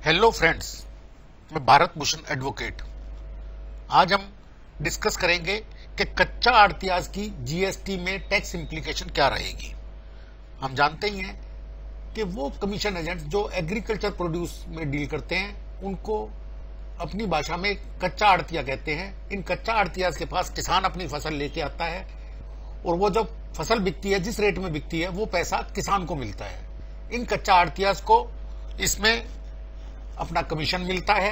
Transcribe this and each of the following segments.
Hello friends, मैं Bharat Bhushan advocate. आज हम डिस्कस करेंगे कि कच्चा आड़तियाज की जीएसटी में टैक्स इंप्लीकेशन क्या रहेगी। हम जानते ही हैं कि वो कमीशन एजेंट्स जो एग्रीकल्चर प्रोड्यूस में डील करते हैं उनको अपनी भाषा में कच्चा आड़तिया कहते हैं। इन कच्चा आड़तियाज के पास किसान अपनी फसल लेके आता है और वो जब फसल बिकती है, जिस रेट में बिकती है, वो पैसा किसान को मिलता है। इन कच्चा आड़तियाज को इसमें अपना कमीशन मिलता है।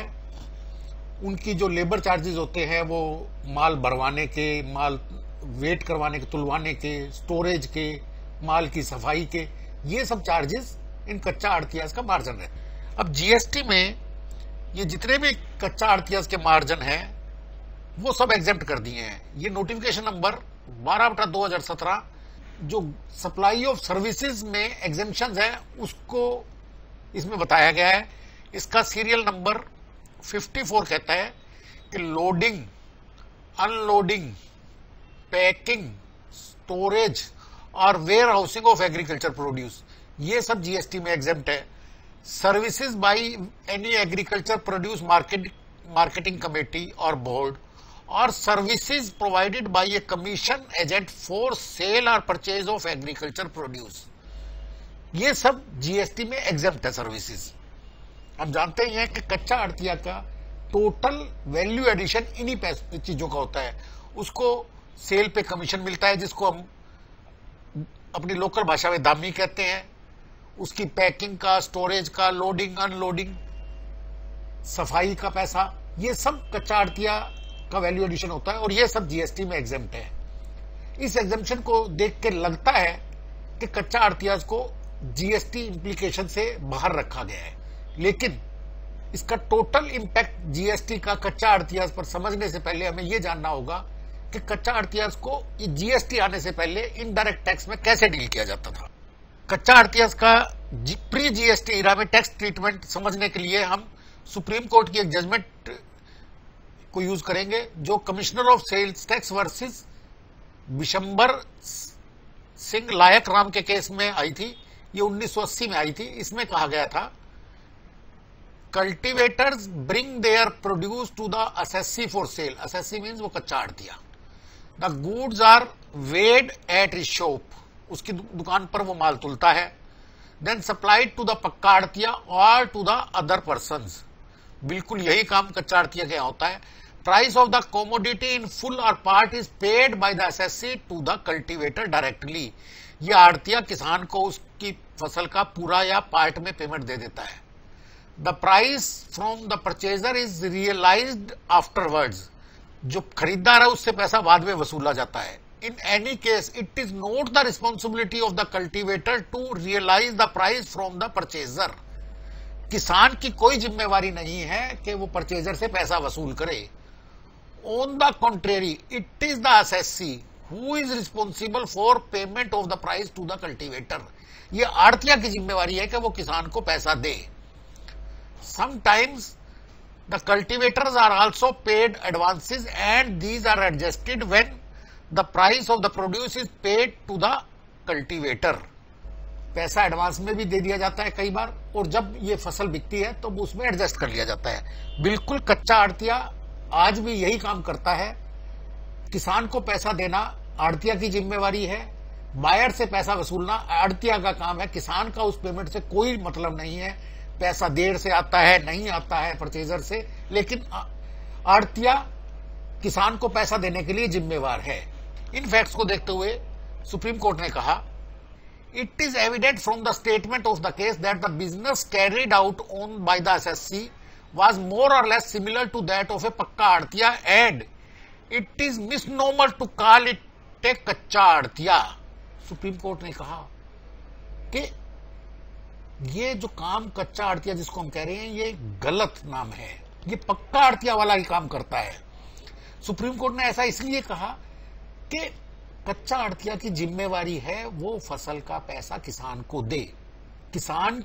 उनकी जो लेबर चार्जेस होते हैं वो माल भरवाने के, माल वेट करवाने के, तुलवाने के, स्टोरेज के, माल की सफाई के, ये सब चार्जेस इन कच्चा आड़तियाज का मार्जिन है। अब जीएसटी में ये जितने भी कच्चा आड़तियाज के मार्जिन हैं वो सब एग्जेम्प्ट कर दिए हैं। ये नोटिफिकेशन नंबर 12/2017 जो सप्लाई ऑफ सर्विसेज में एग्जेम्पशन है उसको इसमें बताया गया है। इसका सीरियल नंबर 54 कहता है कि लोडिंग, अनलोडिंग, पैकिंग, स्टोरेज और warehousing of agriculture produce, ये सब जीएसटी में एग्जेम्प्ट है। Services by any agriculture produce marketing committee और बोर्ड और services provided by a commission agent for sale और परचेज ऑफ एग्रीकल्चर प्रोड्यूस, ये सब जीएसटी में एग्जेम्प्ट है सर्विसेज। हम जानते ही हैं कि कच्चा आड़तिया का टोटल वैल्यू एडिशन इन्हीं चीजों का होता है। उसको सेल पे कमीशन मिलता है जिसको हम अपनी लोकल भाषा में दामी कहते हैं। उसकी पैकिंग का, स्टोरेज का, लोडिंग, अनलोडिंग, सफाई का पैसा, ये सब कच्चा आड़तिया का वैल्यू एडिशन होता है और ये सब जीएसटी में एग्जेम्प्ट है। इस एग्जेम्पशन को देख के लगता है कि कच्चा आड़तियाज को जीएसटी इंप्लीकेशन से बाहर रखा गया है, लेकिन इसका टोटल इंपैक्ट जीएसटी का कच्चा आड़तियाज पर समझने से पहले हमें यह जानना होगा कि कच्चा आड़तियाज को जीएसटी आने से पहले इनडायरेक्ट टैक्स में कैसे डील किया जाता था। कच्चा आड़तियाज का प्री जीएसटी इरा में टैक्स ट्रीटमेंट समझने के लिए हम सुप्रीम कोर्ट की एक जजमेंट को यूज करेंगे जो commissioner of sales tax versus Bishambar Singh Laik Ram के केस में आई थी। ये 1980 में आई थी। इसमें कहा गया था, cultivators bring their produce to the assessee for sale. Assessee means वो kachcha arhatiya. The goods are weighed at his shop, उसकी दुकान पर वो माल तुलता है। देन सप्लाइड टू द पक्का आड़तिया और टू द अदर पर्संस। बिल्कुल यही काम कच्चा आड़तिया के यहाँ होता है। Price of the commodity in full or part is paid by the assessee to the cultivator directly. ये आड़तिया किसान को उसकी फसल का पूरा या पार्ट में पेमेंट दे देता है। The price from the purchaser is realized afterwards. जो खरीदार है उससे पैसा बाद में वसूला जाता है। In any case, it is not the responsibility of the cultivator to realize the price from the purchaser. किसान की कोई जिम्मेवारी नहीं है कि वो परचेजर से पैसा वसूल करे। On the contrary, it is the assessee who is responsible for payment of the price to the cultivator. ये आड़तिया की जिम्मेवारी है कि वो किसान को पैसा दे। Sometimes the cultivators are also paid advances and these are adjusted when the price of the produce is paid to the cultivator. पैसा एडवांस में भी दे दिया जाता है कई बार, और जब ये फसल बिकती है तो उसमें एडजस्ट कर लिया जाता है। बिल्कुल कच्चा आड़तिया आज भी यही काम करता है। किसान को पैसा देना आड़तिया की जिम्मेवारी है, बायर से पैसा वसूलना आड़तिया का काम है। किसान का उस पेमेंट से कोई मतलब नहीं है। पैसा देर से आता है, नहीं आता है परचेजर से, लेकिन आड़तिया किसान को पैसा देने के लिए जिम्मेवार है। इन फैक्ट्स को देखते हुए सुप्रीम कोर्ट ने कहा, it is evident from the statement of the case that the business carried out on by the assessee was more or less similar to that of a pakka arhatiya and it is misnomer to call it a kachcha arhatiya. Supreme court ने कहा कि ये जो काम कच्चा आड़तिया जिसको हम कह रहे हैं ये गलत नाम है, ये पक्का आड़तिया वाला ही काम करता है। सुप्रीम कोर्ट ने ऐसा इसलिए कहा कि कच्चा आड़तिया की जिम्मेवारी है वो फसल का पैसा किसान को दे। किसान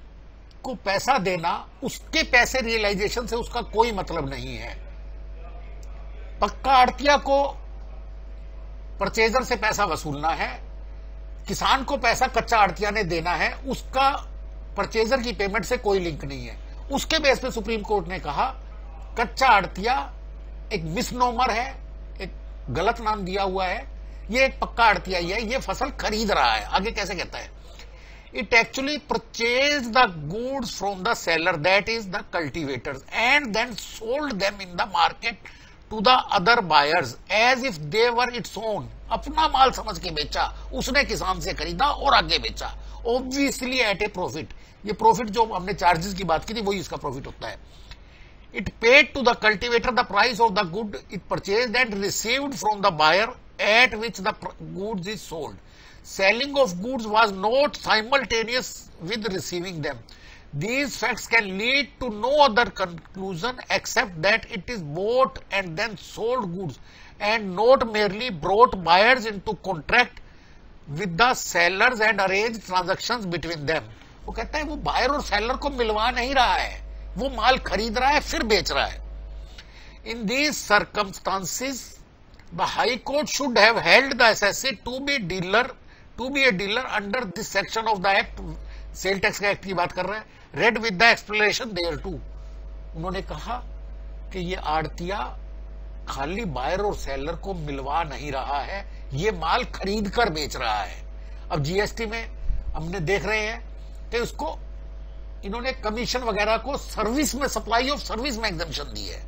को पैसा देना, उसके पैसे रियलाइजेशन से उसका कोई मतलब नहीं है। पक्का आड़तिया को परचेजर से पैसा वसूलना है, किसान को पैसा कच्चा आड़तिया ने देना है, उसका परचेजर की पेमेंट से कोई लिंक नहीं है। उसके बेस पे सुप्रीम कोर्ट ने कहा कच्चा आड़तिया एक मिसनोमर है, एक गलत नाम दिया हुआ है, ये एक पक्का आड़तिया ही है, ये फसल खरीद रहा है। आगे कैसे कहता है, it actually purchased the goods from the seller, that is the cultivators, and then sold them in the market to the other buyers as if they were its own। अपना माल समझ के बेचा, उसने किसान से खरीदा और आगे बेचा, ऑब्वियसली एट ए प्रॉफिट। ये प्रॉफिट जो हमने चार्जेस की बात की थी वही इसका प्रॉफिट होता है। It paid to the cultivator the price of the good it purchased and received from the buyer at which the goods is sold. Selling of goods was not simultaneous with receiving them. These facts can lead to no other conclusion except that it is bought and then sold goods and not merely brought buyers into contract with the sellers and arranged transactions between them। वो कहता है वो buyer और seller को मिलवा नहीं रहा है, वो माल खरीद रहा है फिर बेच रहा है। In these circumstances, the High Court should have held the assessee to be a dealer under this section of the act। Sale tax का एक्ट की बात कर रहे हैं, read with the explanation thereto। उन्होंने कहा कि ये आड़तिया खाली बायर और सेलर को मिलवा नहीं रहा है, ये माल खरीद कर बेच रहा है। अब जीएसटी में हमने देख रहे हैं कि उसको इन्होंने कमीशन वगैरह को सर्विस में, सप्लाई ऑफ सर्विस में एग्जम्पशन दी है।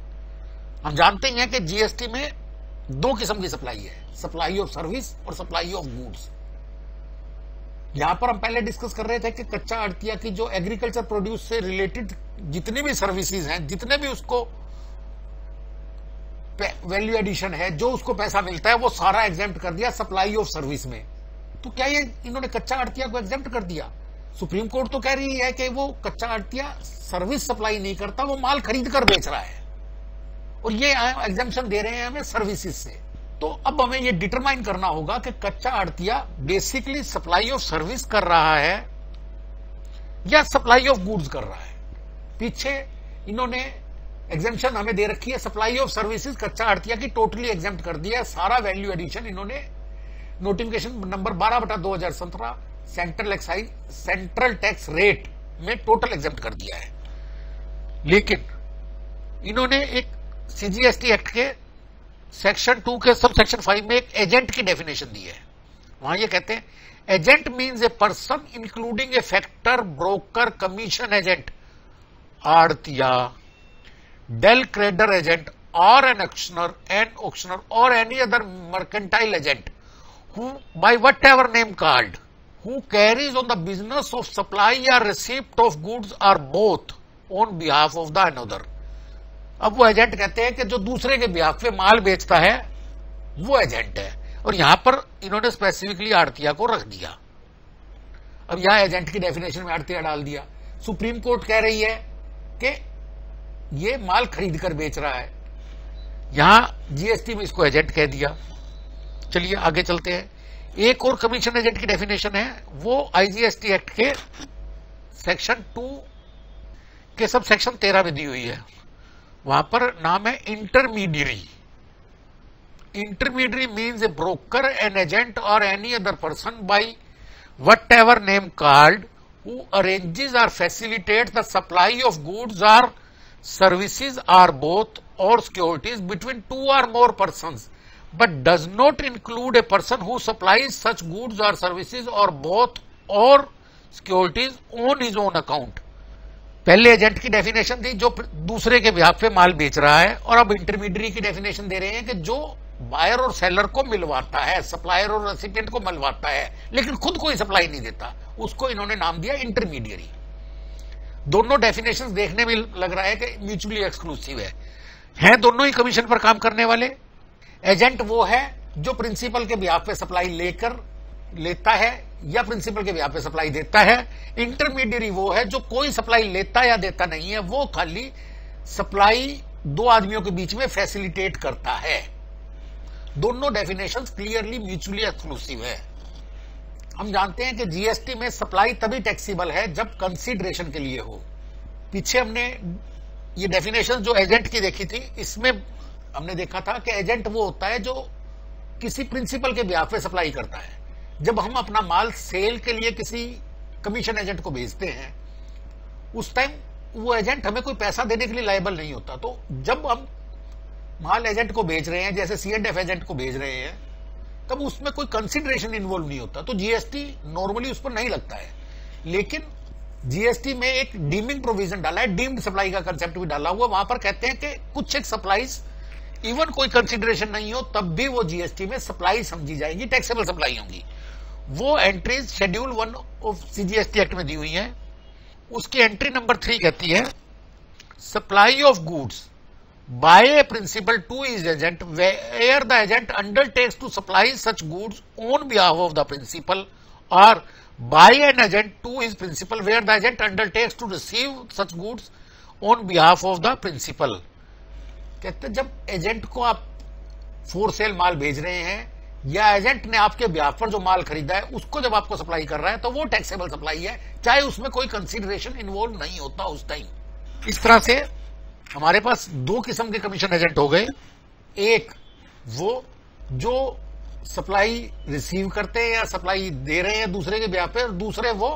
हम जानते हैं कि जीएसटी में दो किस्म की सप्लाई है, सप्लाई ऑफ सर्विस और सप्लाई ऑफ गुड्स। यहां पर हम पहले डिस्कस कर रहे थे कि कच्चा आड़तिया की जो एग्रीकल्चर प्रोड्यूस से रिलेटेड जितनी भी सर्विसेज हैं, जितने भी उसको वैल्यू एडिशन है, जो उसको पैसा मिलता है, वो सारा एग्जेम्प्ट कर दिया सप्लाई ऑफ सर्विस में। तो क्या ये इन्होंने कच्चा आड़तिया को एग्जेम्प्ट कर दिया? सुप्रीम कोर्ट तो कह रही है कि वो कच्चा आड़तिया सर्विस सप्लाई नहीं करता, वो माल खरीद कर बेच रहा है, और ये एग्जेम्पशन दे रहे हैं हमें सर्विसेज से। तो अब हमें ये डिटरमाइन करना होगा कि कच्चा आड़तिया बेसिकली सप्लाई ऑफ सर्विस कर रहा है या सप्लाई ऑफ गुड्स कर रहा है। पीछे इन्होंने एग्जेम्पशन हमें दे रखी है सप्लाई ऑफ सर्विसेज, कच्चा आड़तिया की टोटली एग्जेम्प्ट कर दिया है। सारा वैल्यू एडिशन इन्होंने notification number 12/2017 central tax rate में टोटल एग्जेम्प्ट कर दिया है। लेकिन इन्होंने एक सीजीएसटी एक्ट के सेक्शन 2 के सब सेक्शन 5 में एक एजेंट की डेफिनेशन दी है। वहां ये कहते हैं agent means a person including a factor, broker, commission agent, arhatiya, del credere agent or an auctioneer or any other mercantile agent who by whatever name called who carries on the business of supply or receipt of goods or both on behalf of the another। अब वो agent कहते हैं कि जो दूसरे के behalf पे माल बेचता है वो एजेंट है, और यहां पर इन्होंने स्पेसिफिकली आड़तिया को रख दिया। अब यहां एजेंट की डेफिनेशन में आड़तिया डाल दिया। सुप्रीम कोर्ट कह रही है कि ये माल खरीद कर बेच रहा है, यहां जीएसटी में इसको एजेंट कह दिया। चलिए आगे चलते हैं। एक और कमीशन एजेंट की डेफिनेशन है, वो आईजीएसटी एक्ट के सेक्शन 2 के सब सेक्शन 13 में दी हुई है। वहां पर नाम है intermediary. Intermediary means a broker, an agent or any other person by whatever name called who arranges or facilitate the supply of goods or services or both or securities between 2 or more persons but does not include a person who supplies such goods or services or both or securities on his own account। पहले agent की definition थी जो दूसरे के behalf पे माल बेच रहा है, और अब इंटरमीडियरी की डेफिनेशन दे रहे हैं कि जो बायर और सेलर को मिलवाता है, सप्लायर और रेसिपिएंट को मिलवाता है लेकिन खुद कोई सप्लाई नहीं देता, उसको इन्होंने नाम दिया इंटरमीडियरी। दोनों डेफिनेशंस देखने में लग रहा है कि म्यूचुअली एक्सक्लूसिव है दोनों ही कमीशन पर काम करने वाले। एजेंट वो है जो प्रिंसिपल के बिहाफ पे सप्लाई लेता है या प्रिंसिपल के बिहाफ पे सप्लाई देता है। इंटरमीडियरी वो है जो कोई सप्लाई लेता या देता नहीं है, वो खाली सप्लाई दो आदमियों के बीच में फैसिलिटेट करता है। दोनों डेफिनेशंस क्लियरली म्यूचुअली एक्सक्लूसिव है। हम जानते हैं कि जीएसटी में सप्लाई तभी टैक्सेबल है जब कंसीडरेशन के लिए हो। पीछे हमने ये डेफिनेशन जो एजेंट की देखी थी, इसमें हमने देखा था कि एजेंट वो होता है जो किसी प्रिंसिपल के बिहाफ पे सप्लाई करता है। जब हम अपना माल सेल के लिए किसी कमीशन एजेंट को भेजते हैं, उस टाइम वो एजेंट हमें कोई पैसा देने के लिए लायबल नहीं होता। तो जब हम माल एजेंट को बेच रहे हैं, जैसे C&F एजेंट को भेज रहे हैं, तब उसमें कोई कंसिडरेशन इन्वॉल्व नहीं होता, तो जीएसटी नॉर्मली उस पर नहीं लगता है। लेकिन जीएसटी में एक डीमिंग प्रोविजन डाला है, डीम्ड सप्लाई का कंसेप्ट भी डाला हुआ। वहां पर कहते हैं कि कुछ एक सप्लाईज इवन कोई कंसिडरेशन नहीं हो तब भी वो जीएसटी में सप्लाई समझी जाएगी, टैक्सेबल सप्लाई होंगी। वो entries schedule 1 of CGST act में दी हुई है। उसकी एंट्री नंबर 3 कहती है supply of goods by a principal to his agent where the agent undertakes to supply such goods on behalf of the principal, or by an agent to his principal where the agent undertakes to receive such goods on behalf of the principal। कहते हैं जब agent को आप for sale माल भेज रहे हैं या agent ने आपके बिहाफ पर जो माल खरीदा है उसको जब आपको सप्लाई कर रहा है तो वो टैक्सेबल सप्लाई है, चाहे उसमें कोई कंसिडरेशन इन्वॉल्व नहीं होता उस टाइम। इस तरह से हमारे पास दो किस्म के कमीशन एजेंट हो गए, एक वो जो सप्लाई रिसीव करते हैं या सप्लाई दे रहे हैं दूसरे के ब्याह पे, और दूसरे वो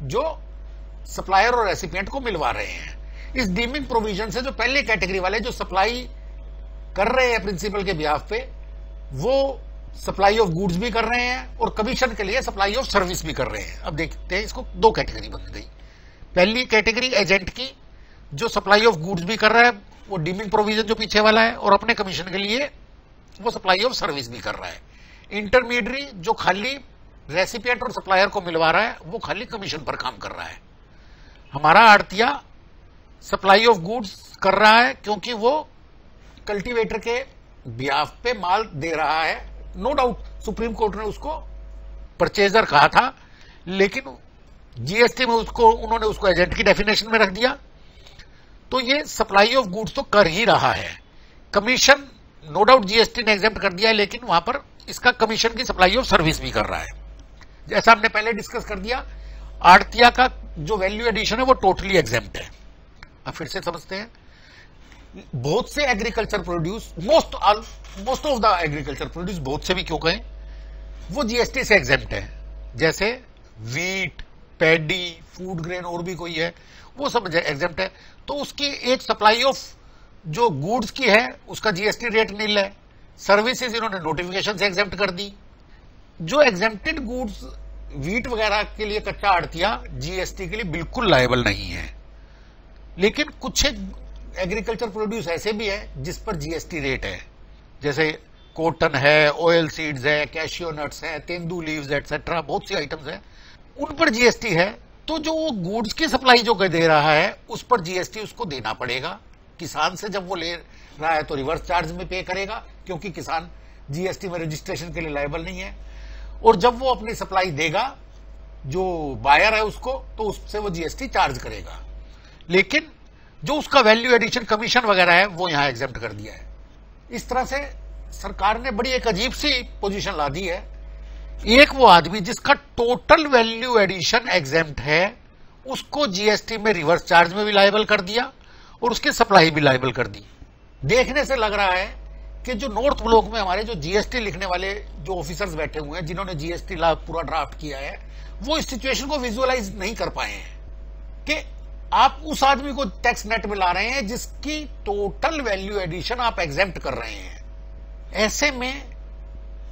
जो सप्लायर और रेसिपिएंट को मिलवा रहे हैं। इस डीमिंग प्रोविजन से जो पहले कैटेगरी वाले जो सप्लाई कर रहे हैं प्रिंसिपल के ब्याह पे, वो सप्लाई ऑफ गुड्स भी कर रहे हैं और कमीशन के लिए सप्लाई ऑफ सर्विस भी कर रहे हैं। अब देखते हैं, इसको दो कैटेगरी बन गई। पहली कैटेगरी एजेंट की जो सप्लाई ऑफ गुड्स भी कर रहा है, वो डीमिंग प्रोविजन जो पीछे वाला है, और अपने कमीशन के लिए वो सप्लाई ऑफ सर्विस भी कर रहा है। इंटरमीडियरी जो खाली रेसिपिएंट और सप्लायर को मिलवा रहा है, वो खाली कमीशन पर काम कर रहा है। हमारा आड़तिया सप्लाई ऑफ गुड्स कर रहा है क्योंकि वो कल्टीवेटर के बिहाफ पे माल दे रहा है। नो डाउट सुप्रीम कोर्ट ने उसको परचेजर कहा था, लेकिन जीएसटी में उन्होंने उसको एजेंट की डेफिनेशन में रख दिया। तो ये सप्लाई ऑफ गुड्स तो कर ही रहा है। कमीशन नो डाउट जीएसटी ने एग्जेम्प्ट कर दिया है, लेकिन वहां पर इसका कमीशन की सप्लाई ऑफ सर्विस भी कर रहा है। जैसा हमने पहले डिस्कस कर दिया, आड़तिया का जो वैल्यू एडिशन है वो टोटली एग्जेम्प्ट है। अब फिर से समझते हैं, बहुत से agriculture produce, most of the agriculture produce, बहुत से भी क्यों कहें, वो जीएसटी से एग्जेम्प्ट है। जैसे वीट, पैडी, फूड ग्रेन और भी कोई है, वो सब एग्जेम्प्ट है। तो उसकी एक सप्लाई ऑफ जो गुड्स की है उसका जीएसटी रेट नील है। सर्विसेज इन्होंने नोटिफिकेशन से एग्जेम्प्ट कर दी। जो एग्जेम्प्टेड गुड्स वीट वगैरह के लिए कच्चा आड़तिया जीएसटी के लिए बिल्कुल लायबल नहीं है। लेकिन कुछ एग्रीकल्चर प्रोड्यूस ऐसे भी है जिस पर जीएसटी रेट है, जैसे कॉटन है, ऑयल सीड्स है, कैशियो नट्स है, तेंदू लीव्स एटसेट्रा, बहुत सी आइटम्स है, उन पर जीएसटी है। तो जो वो गुड्स की सप्लाई जो दे रहा है उस पर जीएसटी उसको देना पड़ेगा। किसान से जब वो ले रहा है तो रिवर्स चार्ज में पे करेगा, क्योंकि किसान जीएसटी में रजिस्ट्रेशन के लिए लायबल नहीं है। और जब वो अपनी सप्लाई देगा जो बायर है उसको, तो उससे वो जीएसटी चार्ज करेगा। लेकिन जो उसका वैल्यू एडिशन कमीशन वगैरह है वो यहां एग्जेम्प्ट कर दिया है। इस तरह से सरकार ने बड़ी एक अजीब सी पोजीशन ला दी है। एक वो आदमी जिसका टोटल वैल्यू एडिशन एग्जेम्प्ट है, उसको जीएसटी में रिवर्स चार्ज में भी लायबल कर दिया और उसकी सप्लाई भी लायबल कर दी। देखने से लग रहा है कि जो नॉर्थ ब्लॉक में हमारे जो जीएसटी लिखने वाले जो ऑफिसर्स बैठे हुए हैं, जिन्होंने जीएसटी ला पूरा ड्राफ्ट किया है, वो इस सिचुएशन को विजुअलाइज नहीं कर पाए हैं कि आप उस आदमी को टैक्स नेट में ला रहे हैं जिसकी टोटल वैल्यू एडिशन आप एग्जेम्प्ट कर रहे हैं। ऐसे में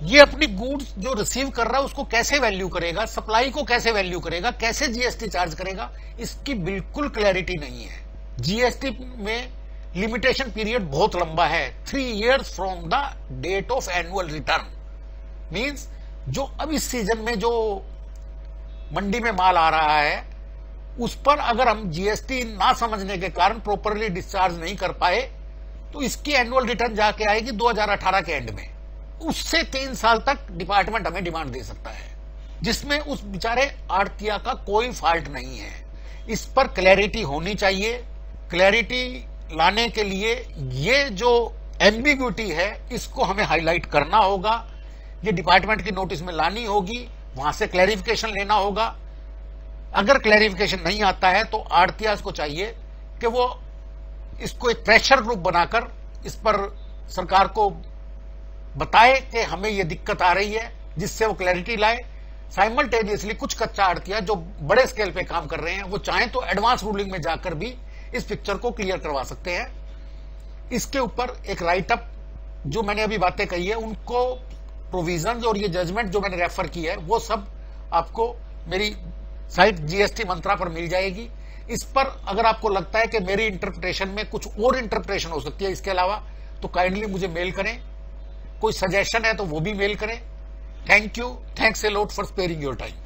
ये अपनी गुड्स जो रिसीव कर रहा है उसको कैसे वैल्यू करेगा, सप्लाई को कैसे वैल्यू करेगा, कैसे जीएसटी चार्ज करेगा, इसकी बिल्कुल क्लैरिटी नहीं है। जीएसटी में लिमिटेशन पीरियड बहुत लंबा है, 3 years from the date of annual return. Means जो अब इस सीजन में जो मंडी में माल आ रहा है उस पर अगर हम जीएसटी ना समझने के कारण प्रॉपरली डिस्चार्ज नहीं कर पाए तो इसकी एनुअल रिटर्न जाके आएगी 2018 के एंड में। उससे 3 साल तक डिपार्टमेंट हमें डिमांड दे सकता है, जिसमें उस बेचारे आड़तिया का कोई फॉल्ट नहीं है। इस पर क्लैरिटी होनी चाहिए। क्लैरिटी लाने के लिए ये जो एम्बिग्यूटी है इसको हमें हाईलाइट करना होगा, ये डिपार्टमेंट की नोटिस में लानी होगी, वहां से क्लैरिफिकेशन लेना होगा। अगर क्लैरिफिकेशन नहीं आता है तो आड़तिया को चाहिए कि वो इसको एक प्रेशर ग्रुप बनाकर इस पर सरकार को बताए कि हमें ये दिक्कत आ रही है, जिससे वो क्लैरिटी लाए। साइमल्टेनियसली कुछ कच्चा आड़तिया जो बड़े स्केल पे काम कर रहे हैं वो चाहें तो एडवांस रूलिंग में जाकर भी इस पिक्चर को क्लियर करवा सकते हैं। इसके ऊपर एक राइटअप, जो मैंने अभी बातें कही है उनको प्रोविजन और ये जजमेंट जो मैंने रेफर की है वो सब आपको मेरी साइट जीएसटी मंत्रा पर मिल जाएगी। इस पर अगर आपको लगता है कि मेरी इंटरप्रिटेशन में कुछ और इंटरप्रिटेशन हो सकती है इसके अलावा, तो काइंडली मुझे मेल करें। कोई सजेशन है तो वो भी मेल करें। Thank you, thanks a lot for sparing your time.